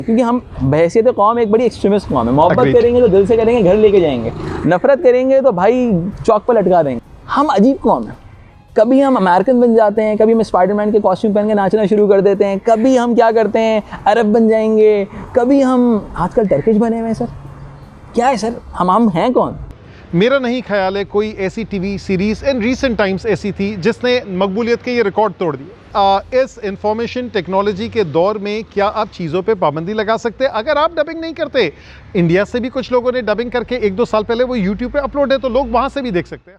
क्योंकि हम बहैसियत कौम एक बड़ी एक्सट्रीमिस्ट कौम है। मोहब्बत करेंगे तो दिल से करेंगे, घर लेके जाएंगे। नफरत करेंगे तो भाई चौक पर लटका देंगे। हम अजीब कौम है। कभी हम अमेरिकन बन जाते हैं, कभी हम स्पाइडरमैन के कॉस्ट्यूम पहन के नाचना शुरू कर देते हैं, कभी हम क्या करते हैं अरब बन जाएंगे, कभी हम आजकल टर्किश बने हुए हैं। सर क्या है सर, हम हैं कौन? मेरा नहीं ख्याल है कोई ऐसी TV series in recent times ऐसी थी जिसने मकबूलियत के ये रिकॉर्ड तोड़ दिए। इस इंफॉर्मेशन टेक्नोलॉजी के दौर में क्या आप चीज़ों पे पाबंदी लगा सकते हैं? अगर आप डबिंग नहीं करते, इंडिया से भी कुछ लोगों ने डबिंग करके 1-2 साल पहले वो यूट्यूब पे अपलोड है, तो लोग वहां से भी देख सकते हैं।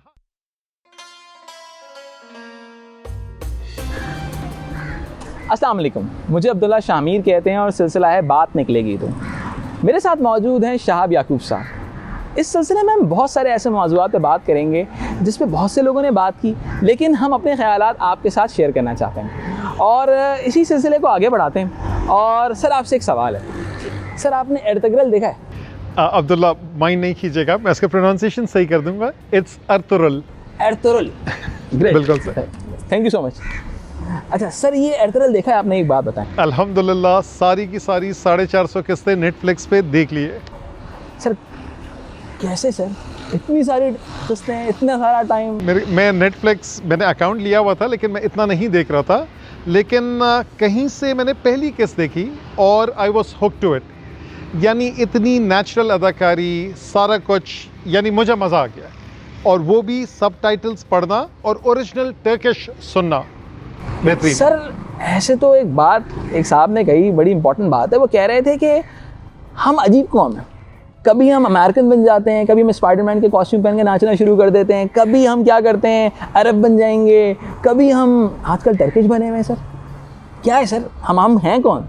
अस्सलाम वालेकुम, मुझे अब्दुल्ला शामीर कहते हैं और सिलसिला है बात निकलेगी तो। मेरे साथ मौजूद हैं शाहाब याकूब साहब। इस सिलसिले में हम बहुत सारे ऐसे मौज़ूआत पे बात करेंगे जिस पे बहुत से लोगों ने बात की, लेकिन हम अपने ख़यालात आपके साथ शेयर करना चाहते हैं और इसी सिलसिले को आगे बढ़ाते हैं। और सर आपसे एक सवाल है, सर आपने एर्तुगरुल देखा है? अब्दुल्ला माइंड नहीं कीजिएगा, मैं इसका प्रोनाउंसिएशन सही कर दूंगा। It's Ertugrul. एर्तुगरुल, ग्रेट, बिल्कुल sir, thank you so much. अच्छा सर, ये एर्तुगरुल देखा है आपने? एक बात बताएं। अल्हम्दुलिल्लाह सारी की सारी 450 किस्तें नेटफ्लिक्स पे देख लिए। सर कैसे सर, इतनी सारी किस्तें, इतना सारा टाइम? मैं नेटफ्लिक्स मैंने अकाउंट लिया हुआ था, लेकिन मैं इतना नहीं देख रहा था, लेकिन कहीं से मैंने पहली किस्त देखी और I was hook to it. यानी इतनी नेचुरल अदाकारी, सारा कुछ, यानी मुझे मज़ा आ गया। और वो भी सबटाइटल्स पढ़ना और ओरिजिनल टर्किश सुनना बेहतरीन। सर ऐसे तो एक बात एक साहब ने कही, बड़ी इंपॉर्टेंट बात है। वो कह रहे थे कि हम अजीब कौम है। कभी हम अमेरिकन बन जाते हैं, कभी हम स्पाइडरमैन के कॉस्ट्यूम पहन के नाचना शुरू कर देते हैं, कभी हम क्या करते हैं अरब बन जाएंगे, कभी हम आजकल टर्किश बने हुए हैं। सर क्या है सर, हम हैं कौन?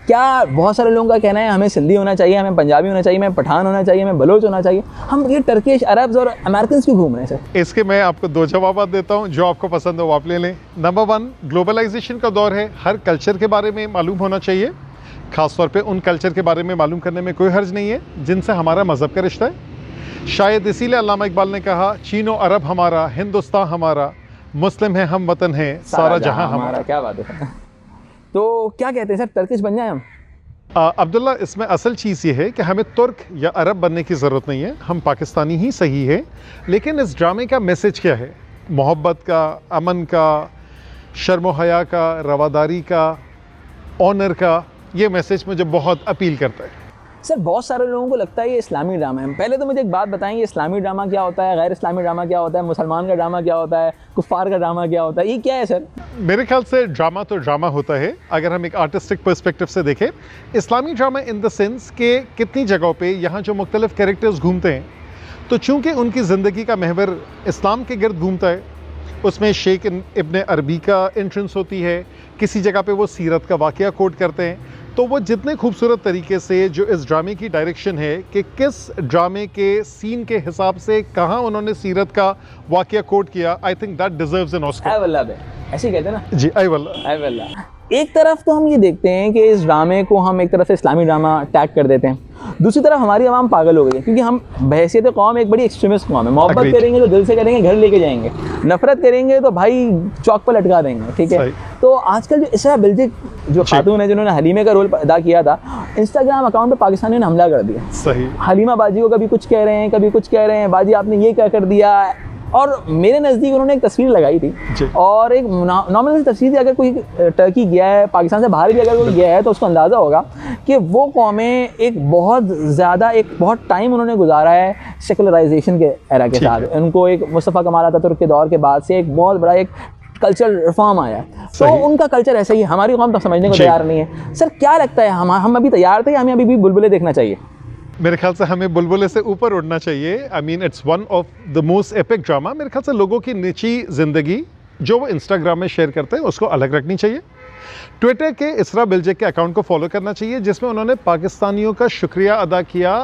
क्या बहुत सारे लोगों का कहना है हमें सिंधी होना चाहिए, हमें पंजाबी होना चाहिए, हमें पठान होना चाहिए, हमें बलोच होना चाहिए। हम ये टर्किश, अरब्स और अमेरिकन क्यों घूम रहे हैं सर? इसके मैं आपको 2 जवाब देता हूँ, जो आपको पसंद हो वो आप ले लें। नंबर 1, ग्लोबलाइजेशन का दौर है, हर कल्चर के बारे में मालूम होना चाहिए। ख़ासतौर पे उन कल्चर के बारे में मालूम करने में कोई हर्ज नहीं है जिनसे हमारा मज़हब का रिश्ता है। शायद इसीलिए अल्लामा इकबाल ने कहा, चीनो अरब हमारा, हिंदुस्तान हमारा, मुस्लिम है हम वतन है, सारा जहां हमारा। क्या बात है। तो क्या कहते हैं सर, टर्किश बन जाए हम? अब्दुल्ला, इसमें असल चीज़ ये है कि हमें तुर्क या अरब बनने की ज़रूरत नहीं है, हम पाकिस्तानी ही सही है। लेकिन इस ड्रामे का मैसेज क्या है? मोहब्बत का, अमन का, शर्म हया का, रवादारी का, ऑनर का, ये मैसेज मुझे बहुत अपील करता है। सर बहुत सारे लोगों को लगता है ये इस्लामी ड्रामा है। पहले तो मुझे एक बात बताएं, इस्लामी ड्रामा क्या होता है, गैर इस्लामी ड्रामा क्या होता है, मुसलमान का ड्रामा क्या होता है, कुफ़ार का ड्रामा क्या होता है, ये क्या है सर? मेरे ख्याल से ड्रामा तो ड्रामा होता है, अगर हम एक आर्टिस्टिक पर्सपेक्टिव से देखें। इस्लामी ड्रामा इन द सेंस के कितनी जगहों पे यहाँ जो मुख्तलिफ कैरेक्टर्स घूमते हैं, तो चूँकि उनकी ज़िंदगी का महवर इस्लाम के गिर्द घूमता है, उसमें शेख इब्ने अरबी का एंट्रेंस होती है, किसी जगह पे वो सीरत का वाक़या कोट करते हैं। तो वो जितने खूबसूरत तरीके से जो इस ड्रामे की डायरेक्शन है कि किस ड्रामे के सीन के हिसाब से कहाँ उन्होंने सीरत का वाक़या कोट किया, I think that deserves an Oscar. ऐ वल्लाह बे, ऐसे ही कहते हैं ना जी, ऐ वल्लाह। ऐ वल्लाह। एक तरफ तो हम ये देखते हैं कि इस ड्रामे को हम एक तरफ से इस्लामी ड्रामा टैग कर देते हैं, दूसरी तरफ हमारी आवाम पागल हो गई है क्योंकि हम बहैसियत कौम एक बड़ी एक्सट्रीमिस्ट कौम है। मोहब्बत करेंगे तो दिल से करेंगे, घर लेके जाएंगे। नफरत करेंगे तो भाई चौक पर लटका देंगे। ठीक है, तो आजकल जो इसरा बिल्जिक जो खातून है जिन्होंने हलीमे का रोल अदा किया था, इंस्टाग्राम अकाउंट पर पाकिस्तानियों ने हमला कर दिया। सही, हलीमा बाजी को कभी कुछ कह रहे हैं, कभी कुछ कह रहे हैं, बाजी आपने ये क्या कर दिया। और मेरे नज़दीक उन्होंने एक तस्वीर लगाई थी और एक नॉर्मल सी तस्वीर थी। अगर कोई टर्की गया है, पाकिस्तान से बाहर भी अगर कोई गया है, तो उसको अंदाज़ा होगा कि वो कौमें एक बहुत टाइम उन्होंने गुजारा है सेकुलराइजेशन के एरा के साथ। उनको एक मुस्तफ़ा कमाल अतातुर्क के दौर के बाद से एक बहुत बड़ा एक कल्चरल रिफॉर्म आया, तो उनका कल्चर ऐसा ही, हमारी कौम तो समझने को तैयार नहीं है। सर क्या लगता है, हम अभी तैयार थे या हमें अभी भी बुलबुले देखना चाहिए? मेरे ख्याल से हमें बुलबुले से ऊपर उड़ना चाहिए। I mean it's one of the most epic drama. मेरे ख्याल से लोगों की निजी ज़िंदगी जो वो इंस्टाग्राम में शेयर करते हैं उसको अलग रखनी चाहिए। ट्विटर के इसरा बिल्जिक के अकाउंट को फॉलो करना चाहिए, जिसमें उन्होंने पाकिस्तानियों का शुक्रिया अदा किया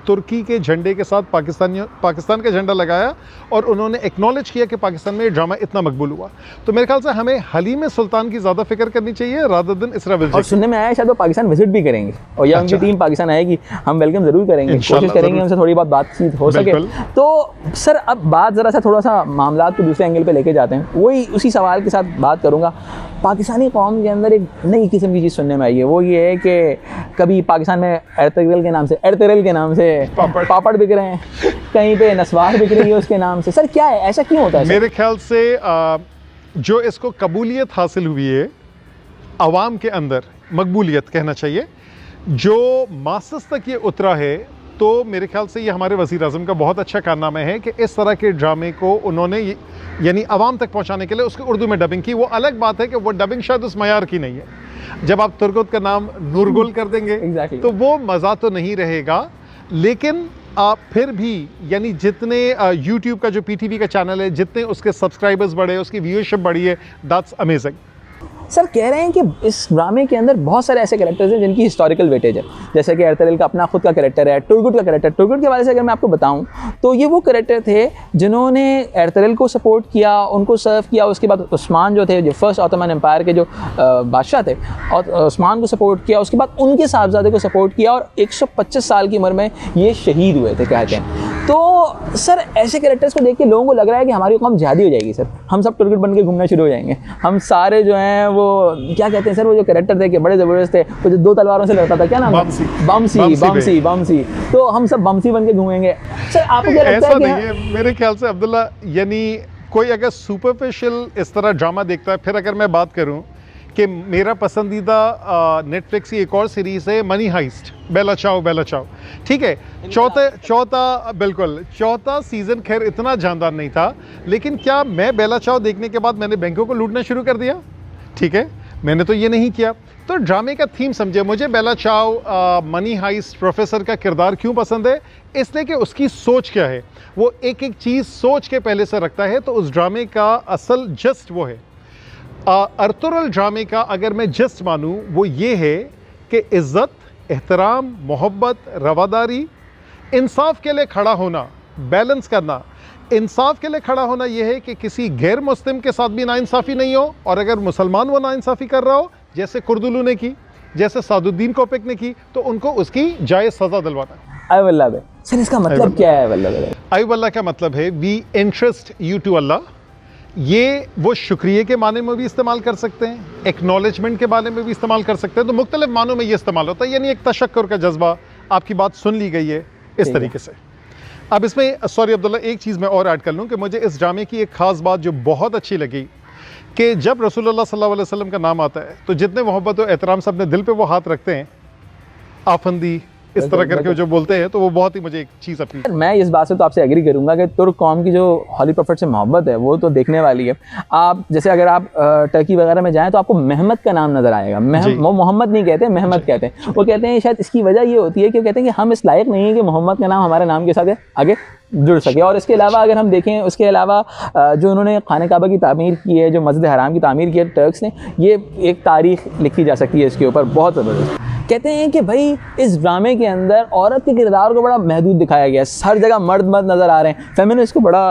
तुर्की के झंडे के साथ पाकिस्तान का झंडा लगाया और उन्होंने एक्नॉलेज किया कि पाकिस्तान में ये ड्रामा इतना मकबूल हुआ। तो मेरे ख्याल से हमें हलीम सुल्तान की ज़्यादा फिक्र करनी चाहिए रादर देन इसरा विजय। और सुनने में आया शायद वो पाकिस्तान विजिट भी करेंगे और या उनकी टीम पाकिस्तान आएगी, हम वेलकम जरूर करेंगे, कोशिश करेंगे उनसे थोड़ी बहुत बातचीत हो सके। तो सर अब बात ज़रा सा थोड़ा सा मामला को दूसरे एंगल पे लेके जाते हैं, वही उसी सवाल के साथ बात करूँगा। पाकिस्तानी कौम के अंदर एक नई किस्म की चीज़ सुनने में आई है, वो ये है कि कभी पाकिस्तान में एरतगरल के नाम से पापड़ बिक रहे हैं, कहीं पे नस्वार बिक रही है उसके नाम से। सर क्या है, ऐसा क्यों होता है? मेरे ख्याल से जो इसको कबूलियत हासिल हुई है अवाम के अंदर, मकबूलियत कहना चाहिए, जो मासस तक ये उतरा है, तो मेरे ख्याल से ये हमारे वज़ीर आज़म का बहुत अच्छा कारनामा है कि इस तरह के ड्रामे को उन्होंने यानी आवाम तक पहुंचाने के लिए उसकी उर्दू में डबिंग की। वो अलग बात है कि वो डबिंग शायद उस मयार की नहीं है। जब आप तुर्गुत का नाम नूरगुल कर देंगे तो वो मज़ा तो नहीं रहेगा, लेकिन आप फिर भी यानी जितने यूट्यूब का जो PTV का चैनल है, जितने उसके सब्सक्राइबर्स बढ़े, उसकी व्यूअरशिप बढ़ी है, दैट्स अमेजिंग। सर कह रहे हैं कि इस ड्रामे के अंदर बहुत सारे ऐसे कैरेक्टर्स हैं जिनकी हिस्टोरिकल वेटेज है, जैसे कि एरतगरल का अपना खुद का कैरेक्टर है, टुरगुट का कैरेक्टर। टुरगुट के बारे से अगर मैं आपको बताऊं तो ये वो कैरेक्टर थे जिन्होंने एरतगरल को सपोर्ट किया, उनको सर्व किया। उसके बाद उस्मान जो थे, जो फर्स्ट ऑटोमन एम्पायर के जो बादशाह थे, और उस्मान को सपोर्ट किया। उसके बाद उनके साहबजादे को सपोर्ट किया और 125 साल की उम्र में ये शहीद हुए थे कहते हैं। तो सर ऐसे कैरेक्टर्स को देख के लोगों को लग रहा है कि हमारी कौम जिहादी हो जाएगी सर, हम सब टुरगुट बन के घूमना शुरू हो जाएंगे। हम सारे जो हैं वो क्या कहते हैं सर, वो जो कैरेक्टर थे कि बड़े ज़बरदस्त थे, वो जो 2 तलवारों से लड़ता था, क्या नाम है? बमसी। तो हम सब बमसी बन के घूमेंगे। सर आपको क्या लगता है कि नहीं है? मेरे ख्याल से अब्दुल्ला, यानी कोई अगर सुपरफिशियल इस तरह ड्रामा देखता है, फिर अगर मैं बात करूं कि मेरा पसंदीदा नेटफ्लिक्स की एक और सीरीज़ है मनी हाइस्ट, बेला चाओ। ठीक है, चौथा सीज़न खैर इतना जानदार नहीं था, लेकिन क्या मैं बेला चाओ देखने के बाद मैंने बैंकों को लूटना शुरू कर दिया? ठीक है, मैंने तो ये नहीं किया। तो ड्रामे का थीम समझे। मुझे बेला चाओ मनी हाइस्ट प्रोफेसर का किरदार क्यों पसंद है? इसलिए कि उसकी सोच क्या है, वो एक एक चीज़ सोच के पहले से रखता है। तो उस ड्रामे का असल जस्ट वो है। अर्तुगरुल ड्रामे का अगर मैं जस्ट मानूं, वो ये है कि इज़्ज़त, एहतराम, मोहब्बत, रवादारी, इंसाफ के लिए खड़ा होना, बैलेंस करना। इंसाफ के लिए खड़ा होना यह है कि किसी गैर मुस्लिम के साथ भी नाइंसाफ़ी नहीं हो, और अगर मुसलमान वो नाइंसाफ़ी कर रहा हो, जैसे कुर्दुलू ने की, जैसे सादुद्दीन कोपिक ने की, तो उनको उसकी जायज़ सज़ा दिलवाना। आई वल्लाह भाई, सर इसका मतलब क्या है? आई वल्लाह का मतलब है we interest you to Allah. ये वो शुक्रिया के माने में भी इस्तेमाल कर सकते हैं, एक्नॉलेजमेंट के बारे में भी इस्तेमाल कर सकते हैं। तो मुख्तलिफ मानों में ये इस्तेमाल होता है, यानी एक तशक्कुर का जज्बा, आपकी बात सुन ली गई है, इस तरीके से। अब इसमें सॉरी अब्दुल्ला, एक चीज़ मैं और ऐड कर लूँ कि मुझे इस ड्रामे की एक ख़ास बात जो बहुत अच्छी लगी कि जब रसूलुल्लाह सल्लल्लाहु अलैहि वसल्लम का नाम आता है तो जितने मोहब्बत और एहतराम से अपने दिल पे वो हाथ रखते हैं, आफंदी इस तरह करके जो बोलते हैं, तो वो बहुत ही मुझे एक चीज़ अपनी। मैं इस बात से तो आपसे एग्री करूंगा कि तुर्क कौम की जो हॉली प्रॉफिट से मोहब्बत है वो तो देखने वाली है। आप जैसे अगर आप टर्की वगैरह में जाएं तो आपको महमद का नाम नजर आएगा। वो मोहम्मद नहीं कहते, महमद कहते हैं। वो कहते हैं शायद इसकी वजह ये होती है कि कहते हैं कि हम इस लायक नहीं है कि मोहम्मद का नाम हमारे नाम के साथ आगे जुड़ सके। और इसके अलावा अगर हम देखें, उसके अलावा जो उन्होंने खाने काबा की तामीर की है, जो मस्जिद हराम की तामीर की है टर्क्स ने, ये एक तारीख लिखी जा सकती है इसके ऊपर, बहुत ज़बरदस्त। कहते हैं कि भाई इस ड्रामे के अंदर औरत के किरदार को बड़ा महदूद दिखाया गया है, हर जगह मर्द नज़र आ रहे हैं। फेमिनिस्ट को बड़ा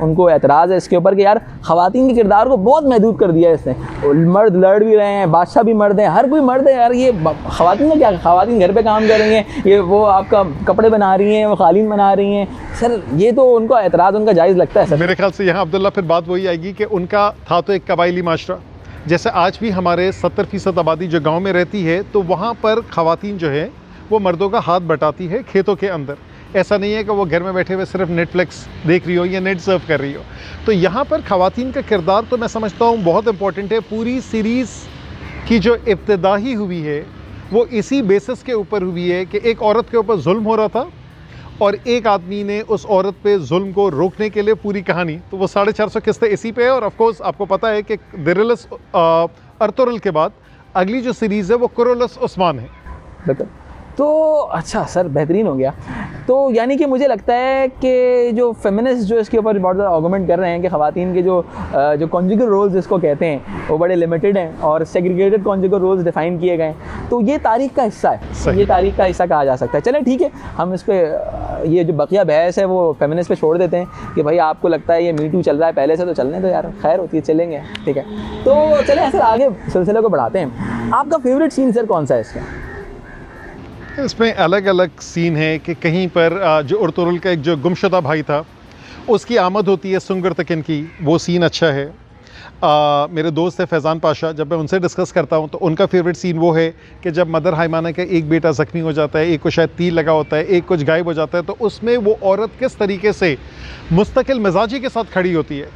उनको एतराज़ है इसके ऊपर कि यार ख़वातीन के किरदार को बहुत महदूद कर दिया है इसने। मर्द लड़ भी रहे हैं, बादशाह भी मर्द हैं, हर कोई मर्द है यार। ये ख़वातीन में क्या, ख़वातीन घर पे काम कर रही हैं, ये वो आपका कपड़े बना रही हैं, वो कालीन बना रही हैं। सर ये तो उनको एतराज़ उनका जायज़ लगता है सर। मेरे ख्याल से यहाँ अब्दुल्ला फिर बात वही आएगी कि उनका था तो एक कबायली माशरा, जैसे आज भी हमारे 70% आबादी जो गांव में रहती है, तो वहाँ पर ख़वातीन जो है वो मर्दों का हाथ बटाती है खेतों के अंदर। ऐसा नहीं है कि वो घर में बैठे हुए सिर्फ नेटफ्लिक्स देख रही हो या नेट सर्फ कर रही हो। तो यहाँ पर ख़वातीन का किरदार तो मैं समझता हूँ बहुत इंपॉर्टेंट है। पूरी सीरीज़ की जो इब्तिदा ही हुई है वो इसी बेसिस के ऊपर हुई है कि एक औरत के ऊपर जुल्म हो रहा था और एक आदमी ने उस औरत पे जुल्म को रोकने के लिए पूरी कहानी, तो वो 450 किस्तें इसी पे है। और ऑफ कोर्स आपको पता है कि दिरिलस अर्तुगरुल के बाद अगली जो सीरीज़ है वो कुरुलस उस्मान है। तो अच्छा सर, बेहतरीन हो गया। तो यानी कि मुझे लगता है कि जो फेमिनिस्ट जो इसके ऊपर बहुत ज़्यादा आर्गूमेंट कर रहे हैं कि ख़वातीन के जो कॉन्जुगल रोल्स जिसको कहते हैं वो बड़े लिमिटेड हैं और सेग्रीगेटेड कॉन्जुगल रोल्स डिफ़ाइन किए गए हैं, तो ये तारीख़ का हिस्सा है, ये तारीख़ का हिस्सा कहा जा सकता है। चलें ठीक है, हम इस पर ये जो बकिया बहस है वो फेमिनिस्ट पे छोड़ देते हैं कि भाई आपको लगता है ये मी टू चल रहा है पहले से, तो चलने दो यार, खैर होती है, चलेंगे, ठीक है। तो चलें सर आगे सिलसिले को बढ़ाते हैं। आपका फेवरेट सीन सर कौन सा है इसका? इसमें अलग अलग सीन है कि कहीं पर जो अर्तुगरुल का एक जो गुमशुदा भाई था उसकी आमद होती है सुंगर तकिन की, वो सीन अच्छा है। मेरे दोस्त है फैज़ान पाशा, जब मैं उनसे डिस्कस करता हूँ तो उनका फेवरेट सीन वो है कि जब मदर हाइमाना का एक बेटा ज़ख्मी हो जाता है, एक को शायद तीर लगा होता है, एक कुछ गायब हो जाता है, तो उसमें वो औरत किस तरीके से मुस्तकिल मिजाजी के साथ खड़ी होती है।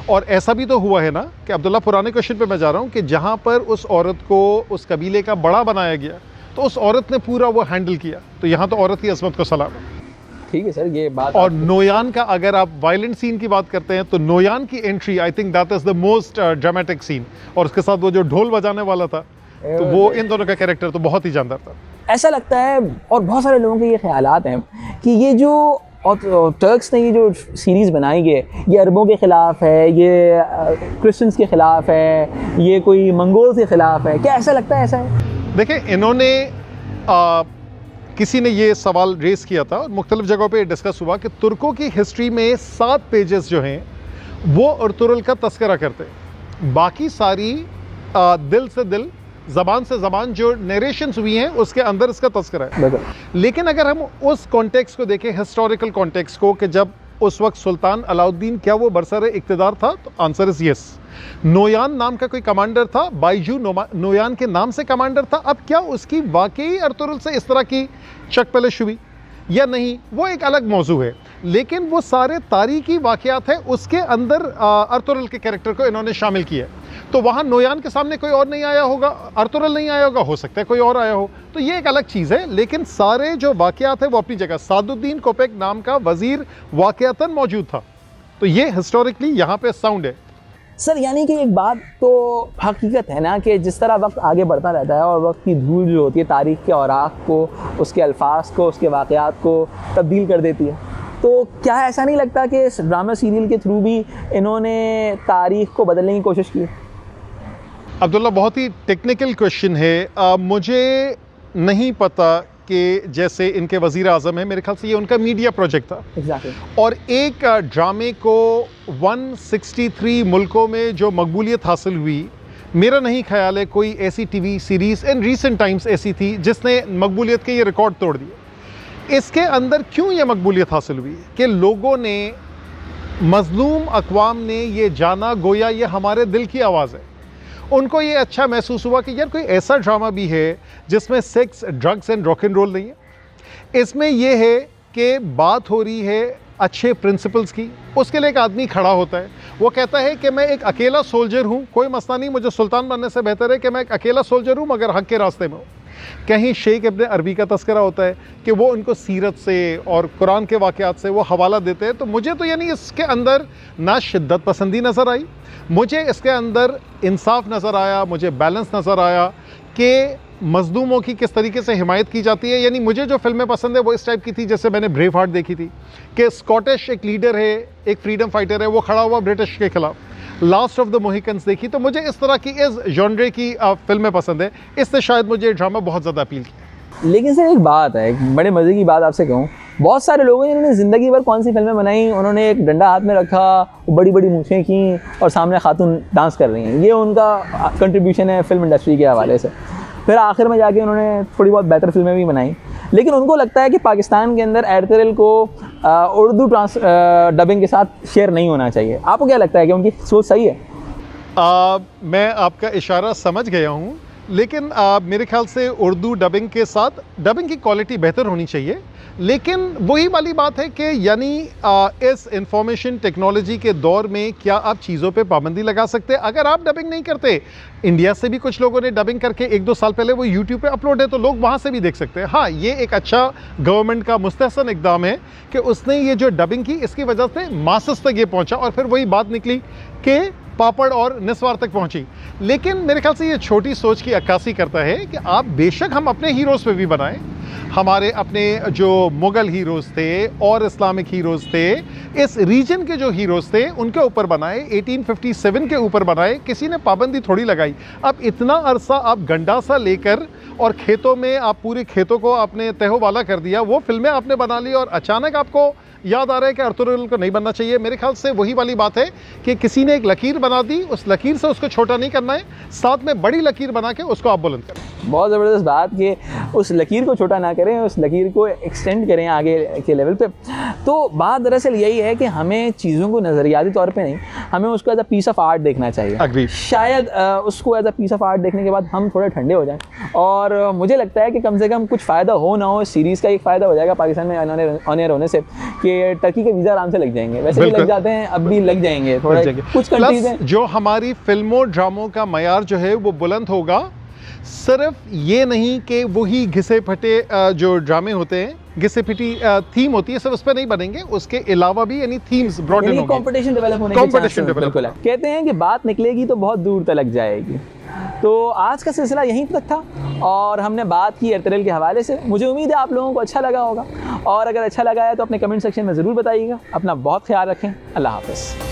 और ऐसा भी तो हुआ है ना कि अब्दुल्ला पुराने क्वेश्चन पे मैं जा रहा हूँ कि जहाँ पर उस औरत को उस कबीले का बड़ा बनाया गया तो उस औरत ने पूरा वो हैंडल किया, तो यहाँ तो औरत की अज़मत को सलाम है। ठीक है सर, ये बात। और नोयान का अगर आप वायलेंट सीन की बात करते हैं तो नोयान की entry I think that is the most dramatic scene, और उसके साथ वो जो ढोल बजाने वाला था, तो वो इन दोनों का कैरेक्टर तो बहुत ही जानदार था। ऐसा लगता है और बहुत सारे लोगों के ये ख्यालात हैं कि ये जो टर्क्स ने ये जो सीरीज़ बनाई है ये अरबों के ख़िलाफ़ है, ये क्रिश्चियंस के ख़िलाफ़ है, ये कोई मंगोल्स के ख़िलाफ़ है, क्या ऐसा लगता है? ऐसा है? देखिए, इन्होंने किसी ने ये सवाल रेस किया था और मुख्तलिफ जगहों पे डिस्कस हुआ कि तुर्कों की हिस्ट्री में 7 पेजेस जो हैं वो अर्तुगरुल का तस्करा करते हैं, बाकी सारी दिल से दिल, ज़बान से ज़बान जो नरेशंस हुई हैं उसके अंदर इसका तस्करा है। लेकिन अगर हम उस कॉन्टेक्स्ट को देखें, हिस्टोरिकल कॉन्टेक्स्ट को, कि जब उस वक्त सुल्तान अलाउद्दीन क्या वो बरसर इक़्तिदार था, तो आंसर इज़ यस। नोयान नाम का कोई कमांडर था, बाइजू नोयान के नाम से कमांडर था। अब क्या उसकी वाकई अर्तुगरुल से इस तरह की चक पलिश हुई या नहीं, वो एक अलग मौजू है, लेकिन वो सारे तारीखी वाक़यात है उसके अंदर अर्तुगरुल के कैरेक्टर को इन्होंने शामिल किया है। तो वहाँ नोयान के सामने कोई और नहीं आया होगा, अर्तुगरुल नहीं आया होगा, हो सकता है कोई और आया हो, तो ये एक अलग चीज़ है। लेकिन सारे जो वाक़यात है वो अपनी जगह, सादुद्दीन कोपेक नाम का वज़ीर वाक़यातन मौजूद था, तो ये हिस्टोरिकली यहाँ पे साउंड है। सर यानी कि एक बात तो हकीकत है ना कि जिस तरह वक्त आगे बढ़ता रहता है और वक्त की धूल जो होती है तारीख़ के औराक को, उसके अल्फाज को, उसके वाक़यात को तब्दील कर देती है, तो क्या ऐसा नहीं लगता कि इस ड्रामा सीरियल के थ्रू भी इन्होंने तारीख़ को बदलने की कोशिश की? अब्दुल्ला, बहुत ही टेक्निकल क्वेश्चन है। मुझे नहीं पता कि जैसे इनके वज़ीर आज़म है, मेरे ख्याल से ये उनका मीडिया प्रोजेक्ट था। Exactly. और एक ड्रामे को 163 मुल्कों में जो मकबूलियत हासिल हुई, मेरा नहीं ख्याल है कोई ऐसी TV series in recent times ऐसी थी जिसने मकबूलियत के ये रिकॉर्ड तोड़ दिए। इसके अंदर क्यों ये मकबूलियत हासिल हुई कि लोगों ने, मज़लूम अक़वाम ने ये जाना गोया ये हमारे दिल की आवाज़ है। उनको ये अच्छा महसूस हुआ कि यार कोई ऐसा ड्रामा भी है जिसमें sex, drugs and rock and roll नहीं है। इसमें यह है कि बात हो रही है अच्छे प्रिंसिपल्स की। उसके लिए एक आदमी खड़ा होता है, वो कहता है कि मैं एक अकेला सोल्जर हूँ, कोई मसला नहीं, मुझे सुल्तान बनने से बेहतर है कि मैं एक अकेला सोल्जर हूँ मगर हक़ के रास्ते में हूँ। कहीं शेख इब्न अरबी का तस्करा होता है कि वो उनको सीरत से और कुरान के वाक़यात से वो हवाला देते हैं। तो मुझे तो यानी इसके अंदर ना शिद्दत पसंदी नज़र आई, मुझे इसके अंदर इंसाफ नज़र आया, मुझे बैलेंस नज़र आया कि मज़लूमों की किस तरीके से हिमायत की जाती है। यानी मुझे जो फिल्में पसंद है वो इस टाइप की थी, जैसे मैंने ब्रेव हार्ट देखी थी कि स्कॉटिश एक लीडर है, एक फ्रीडम फाइटर है, वो खड़ा हुआ ब्रिटिश के खिलाफ। लास्ट ऑफ द मोहिकन्स देखी, तो मुझे इस तरह की, इस जॉनरे की फिल्में पसंद है, इससे शायद मुझे ड्रामा बहुत ज़्यादा अपील किया। लेकिन सर एक बात है, एक बड़े मज़े की बात आपसे कहूँ, बहुत सारे लोगों ने इन्होंने ज़िंदगी भर कौन सी फिल्में बनाई, उन्होंने एक डंडा हाथ में रखा, बड़ी बड़ी मूछें की और सामने खातून डांस कर रही हैं, ये उनका कंट्रीब्यूशन है फिल्म इंडस्ट्री के हवाले से। फिर आखिर में जाके उन्होंने थोड़ी बहुत बेहतर फिल्में भी बनाई, लेकिन उनको लगता है कि पाकिस्तान के अंदर अर्तुगरुल को उर्दू डबिंग के साथ शेयर नहीं होना चाहिए। आपको क्या लगता है कि उनकी सोच सही है? मैं आपका इशारा समझ गया हूँ, लेकिन मेरे ख्याल से उर्दू डबिंग के साथ डबिंग की क्वालिटी बेहतर होनी चाहिए। लेकिन वही वाली बात है कि यानी इस इंफॉर्मेशन टेक्नोलॉजी के दौर में क्या आप चीज़ों पे पाबंदी लगा सकते हैं? अगर आप डबिंग नहीं करते, इंडिया से भी कुछ लोगों ने डबिंग करके 1-2 साल पहले वो यूट्यूब पे अपलोड है, तो लोग वहाँ से भी देख सकते हैं। हाँ, ये एक अच्छा गवर्नमेंट का मुस्तहसन इक़दाम है कि उसने ये जो डबिंग की, इसकी वजह से मासेस तक ये पहुँचा और फिर वही बात निकली कि पापड़ और निस्वार तक पहुंची। लेकिन मेरे ख्याल से ये छोटी सोच की अक्कासी करता है कि आप बेशक हम अपने हीरोज़ पे भी बनाएं, हमारे अपने जो मुगल हीरोज़ थे और इस्लामिक हीरोज़ थे, इस रीजन के जो हीरोज़ थे उनके ऊपर बनाए, 1857 के ऊपर बनाए, किसी ने पाबंदी थोड़ी लगाई। अब इतना अरसा आप गंडासा लेकर और खेतों में आप पूरे खेतों को आपने तहोवाला कर दिया, वो फिल्में आपने बना ली और अचानक आपको याद आ रहा है कि अर्तुगरुल को नहीं बनना चाहिए। मेरे ख्याल से वही वाली बात है कि किसी ने एक लकीर बना दी, उस लकीर से उसको छोटा नहीं करना है, साथ में बड़ी लकीर बना के उसको आप बुलंद करें। बहुत ज़बरदस्त बात कि उस लकीर को छोटा ना करें, उस लकीर को एक्सटेंड करें आगे के लेवल पे। तो बात दरअसल यही है कि हमें चीज़ों को नज़रियाती तौर पे नहीं, हमें उसको as a piece of art देखना चाहिए। Agreed. शायद उसको as a piece of art देखने के बाद हम थोड़े ठंडे हो जाएं, और मुझे लगता है कि कम से कम कुछ फ़ायदा हो ना हो, इस सीरीज़ का एक फ़ायदा हो जाएगा पाकिस्तान में ऑन एयर होने से कि टर्की के वीज़ा आराम से लग जाएंगे। वैसे भी लग जाते हैं, अब भी लग जाएंगे थोड़ा, कुछ कंट्रीज हैं। जो हमारी फिल्मों ड्रामों का मयार जो है वो बुलंद होगा। सिर्फ ये नहीं कि वही घिसे फटे जो ड्रामे होते हैं, घिसे पिटी थीम होती है, सिर्फ उस पर नहीं बनेंगे, उसके अलावा भी यानी थीम्स ब्रॉड इन होंगे, कंपटीशन डेवलप होने के चांसेस बिल्कुल है। कहते हैं कि बात निकलेगी तो बहुत दूर तक जाएगी। तो आज का सिलसिला यहीं तक था और हमने बात की अर्तुगरुल के हवाले से। मुझे उम्मीद है आप लोगों को अच्छा लगा होगा, और अगर अच्छा लगा है तो अपने कमेंट सेक्शन में ज़रूर बताइएगा। अपना बहुत ख्याल रखें। अल्लाह हाफ़िज़।